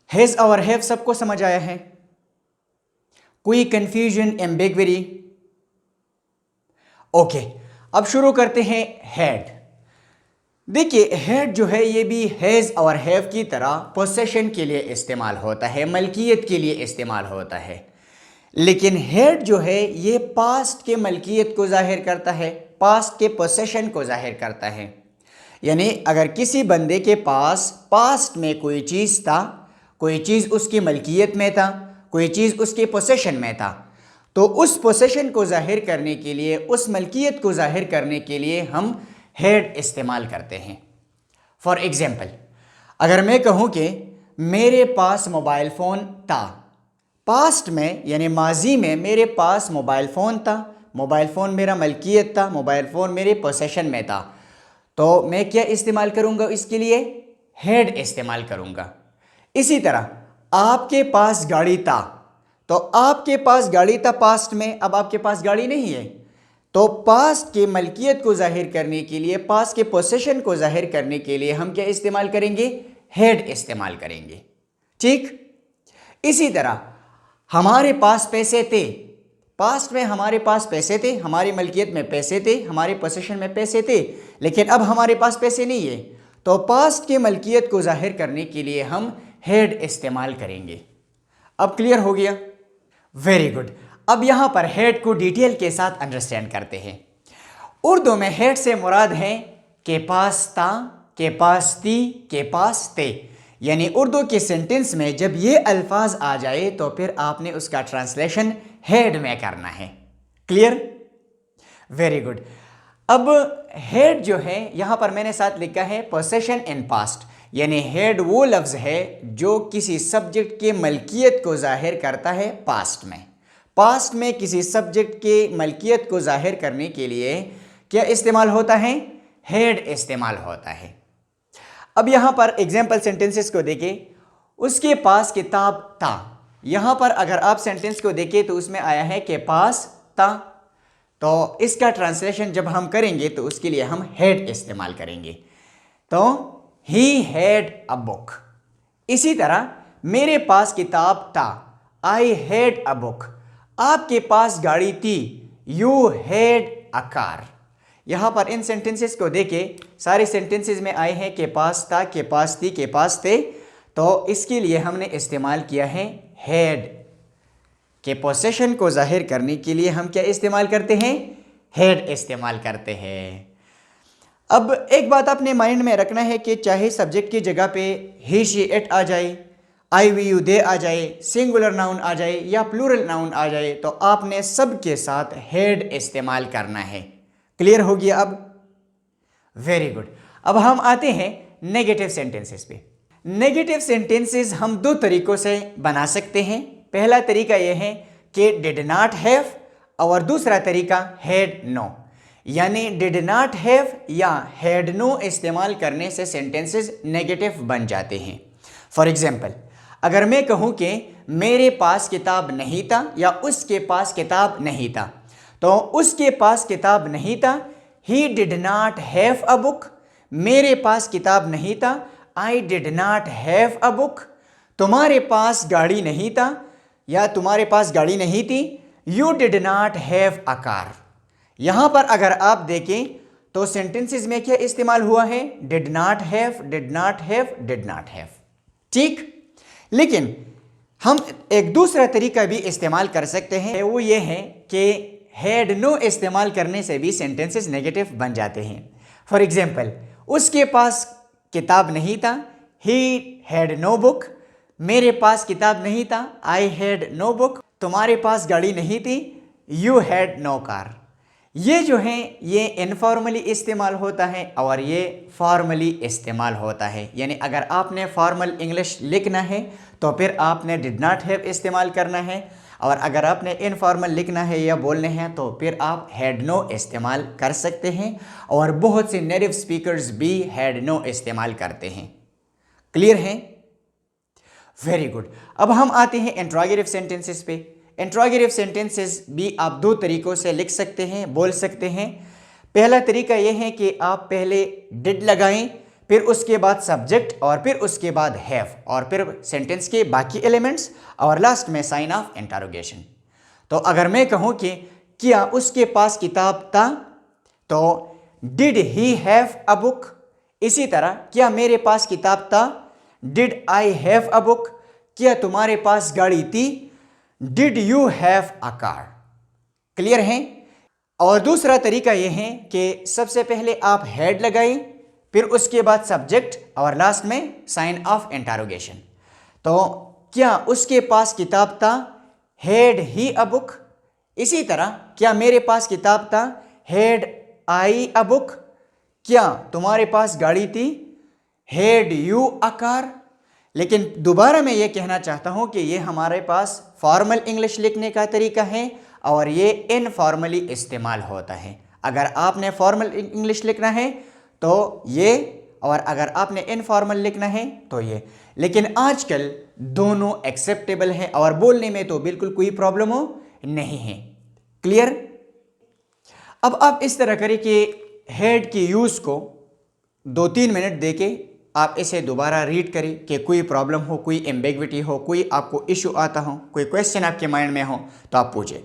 Has और have सबको समझ आया है? कोई कंफ्यूजन, एम्बिग्विटी? ओके, अब शुरू करते हैं हैड। देखिए हैड जो है ये भी हैज और हैव की तरह पोसेशन के लिए इस्तेमाल होता है, मलकियत के लिए इस्तेमाल होता है। लेकिन हैड जो है ये पास्ट के मलकियत को जाहिर करता है, पास्ट के पोसेशन को जाहिर करता है। यानी अगर किसी बंदे के पास पास्ट में कोई चीज़ था, कोई चीज़ उसकी मलकियत में था, कोई चीज़ उसके पोसेशन में था, तो उस पोसेशन को जाहिर करने के लिए, उस मलकियत को जाहिर करने के लिए हम हैड इस्तेमाल करते हैं। फॉर एग्जाम्पल, अगर मैं कहूँ कि मेरे पास मोबाइल फ़ोन था, पास्ट में यानी माजी में मेरे पास मोबाइल फ़ोन था, मोबाइल फ़ोन मेरा मलकियत था, मोबाइल फ़ोन मेरे पोसेशन में था, तो मैं क्या इस्तेमाल करूँगा इसके लिए? हैड इस्तेमाल करूँगा। इसी तरह आपके पास गाड़ी था, तो आपके पास गाड़ी था पास्ट में, अब आपके पास गाड़ी नहीं है, तो पास्ट के मलकियत को जाहिर करने के लिए, पास्ट के पोसेशन को जाहिर करने के लिए हम क्या इस्तेमाल करेंगे? हैड इस्तेमाल करेंगे। ठीक इसी तरह हमारे पास पैसे थे, पास्ट में हमारे पास पैसे थे, हमारी मलकियत में पैसे थे, हमारे पोसेशन में पैसे थे, लेकिन अब हमारे पास पैसे नहीं है, तो पास्ट के मलकियत को जाहिर करने के लिए हम हैड इस्तेमाल करेंगे। अब क्लियर हो गया? Very good. अब यहां पर हैड को डिटेल के साथ अंडरस्टैंड करते हैं। उर्दू में हैड से मुराद है के पास था, के पास थी, के पास थे। यानी उर्दू के सेंटेंस में जब ये अल्फाज आ जाए तो फिर आपने उसका ट्रांसलेशन हैड में करना है। क्लियर? Very good. अब हैड जो है यहां पर मैंने साथ लिखा है पोसेशन इन पास्ट, यानी हैड वो लफ्ज है जो किसी सब्जेक्ट के मलकियत को जाहिर करता है पास्ट में। पास्ट में किसी सब्जेक्ट के मलकियत को जाहिर करने के लिए क्या इस्तेमाल होता है? हैड इस्तेमाल होता है। अब यहां पर एग्जाम्पल सेंटेंसेस को देखें। उसके पास किताब था, यहां पर अगर आप सेंटेंस को देखें तो उसमें आया है के पास था, तो इसका ट्रांसलेशन जब हम करेंगे तो उसके लिए हम हैड इस्तेमाल करेंगे। तो ही हैड अ बुक। इसी तरह मेरे पास किताब था, आई हैड अ बुक। आपके पास गाड़ी थी, यू हैड अ कार। यहां पर इन सेंटेंसेस को देखें, सारे सेंटेंसेस में आए हैं के पास था, के पास थी, के पास थे, तो इसके लिए हमने इस्तेमाल किया है हैड। के पोसेशन को जाहिर करने के लिए हम क्या इस्तेमाल करते हैं? हैड इस्तेमाल करते हैं। अब एक बात अपने माइंड में रखना है कि चाहे सब्जेक्ट की जगह पे ही, शी, इट आ जाए, आई, वी, यू, दे आ जाए, सिंगुलर नाउन आ जाए या प्लूरल नाउन आ जाए, तो आपने सबके साथ हैड इस्तेमाल करना है। क्लियर हो गया अब? Very good. अब हम आते हैं नेगेटिव सेंटेंसेस पे। नेगेटिव सेंटेंसेस हम दो तरीकों से बना सकते हैं। पहला तरीका यह है कि डिड नॉट हैव, और दूसरा तरीका हैड नो। यानी डिड नॉट हैव या हैड नो इस्तेमाल करने से सेंटेंसेस नेगेटिव बन जाते हैं। फॉर एग्जाम्पल, अगर मैं कहूं कि मेरे पास किताब नहीं था या उसके पास किताब नहीं था, तो उसके पास किताब नहीं था, he did not have a book. मेरे पास किताब नहीं था, I did not have a book. तुम्हारे पास गाड़ी नहीं था या तुम्हारे पास गाड़ी नहीं थी, you did not have a car. यहां पर अगर आप देखें तो सेंटेंसेस में क्या इस्तेमाल हुआ है? Did not have, did not have, did not have. ठीक, लेकिन हम एक दूसरा तरीका भी इस्तेमाल कर सकते हैं, वो ये है कि हैड नो इस्तेमाल करने से भी सेंटेंसेस नेगेटिव बन जाते हैं। फॉर एग्जाम्पल, उसके पास किताब नहीं था, ही हैड नो बुक। मेरे पास किताब नहीं था, आई हैड नो बुक। तुम्हारे पास गाड़ी नहीं थी, यू हैड नो कार। ये जो है ये इनफॉर्मली इस्तेमाल होता है और ये फॉर्मली इस्तेमाल होता है। यानी अगर आपने फॉर्मल इंग्लिश लिखना है तो फिर आपने डिड नॉट हैव इस्तेमाल करना है, और अगर आपने इनफॉर्मल लिखना है या बोलने हैं तो फिर आप हैड नो इस्तेमाल कर सकते हैं, और बहुत से नेटिव स्पीकर्स भी हैड नो इस्तेमाल करते हैं। क्लियर है? Very good. अब हम आते हैं इंट्रोगेटिव सेंटेंसेस पे। इंट्रोगेटिव सेंटेंसेस भी आप दो तरीकों से लिख सकते हैं, बोल सकते हैं। पहला तरीका यह है कि आप पहले डिड लगाएं, फिर उसके बाद सब्जेक्ट और फिर उसके बाद हैव और फिर सेंटेंस के बाकी एलिमेंट्स और लास्ट में साइन ऑफ इंटरोगेशन। तो अगर मैं कहूं कि क्या उसके पास किताब था, तो did he have a book. इसी तरह क्या मेरे पास किताब था, did I have a book. क्या तुम्हारे पास गाड़ी थी, did you have a car. Clear है। और दूसरा तरीका यह है कि सबसे पहले आप हैड लगाएं, फिर उसके बाद सब्जेक्ट और लास्ट में साइन ऑफ इंटरोगेशन। तो क्या उसके पास किताब था, हैड ही अ बुक। इसी तरह क्या मेरे पास किताब था, हैड आई अ बुक। क्या तुम्हारे पास गाड़ी थी, हैड यू अ कार। लेकिन दोबारा मैं ये कहना चाहता हूं कि ये हमारे पास फॉर्मल इंग्लिश लिखने का तरीका है और ये इनफॉर्मली इस्तेमाल होता है। अगर आपने फॉर्मल इंग्लिश लिखना है तो ये, और अगर आपने इनफॉर्मल लिखना है तो ये। लेकिन आजकल दोनों एक्सेप्टेबल है और बोलने में तो बिल्कुल कोई प्रॉब्लम हो नहीं है। क्लियर। अब आप इस तरह करें कि हेड की यूज को 2-3 मिनट देके आप इसे दोबारा रीड करें कि कोई प्रॉब्लम हो, कोई एम्बिग्विटी हो, कोई आपको इशू आता हो, कोई क्वेश्चन आपके माइंड में हो तो आप पूछें।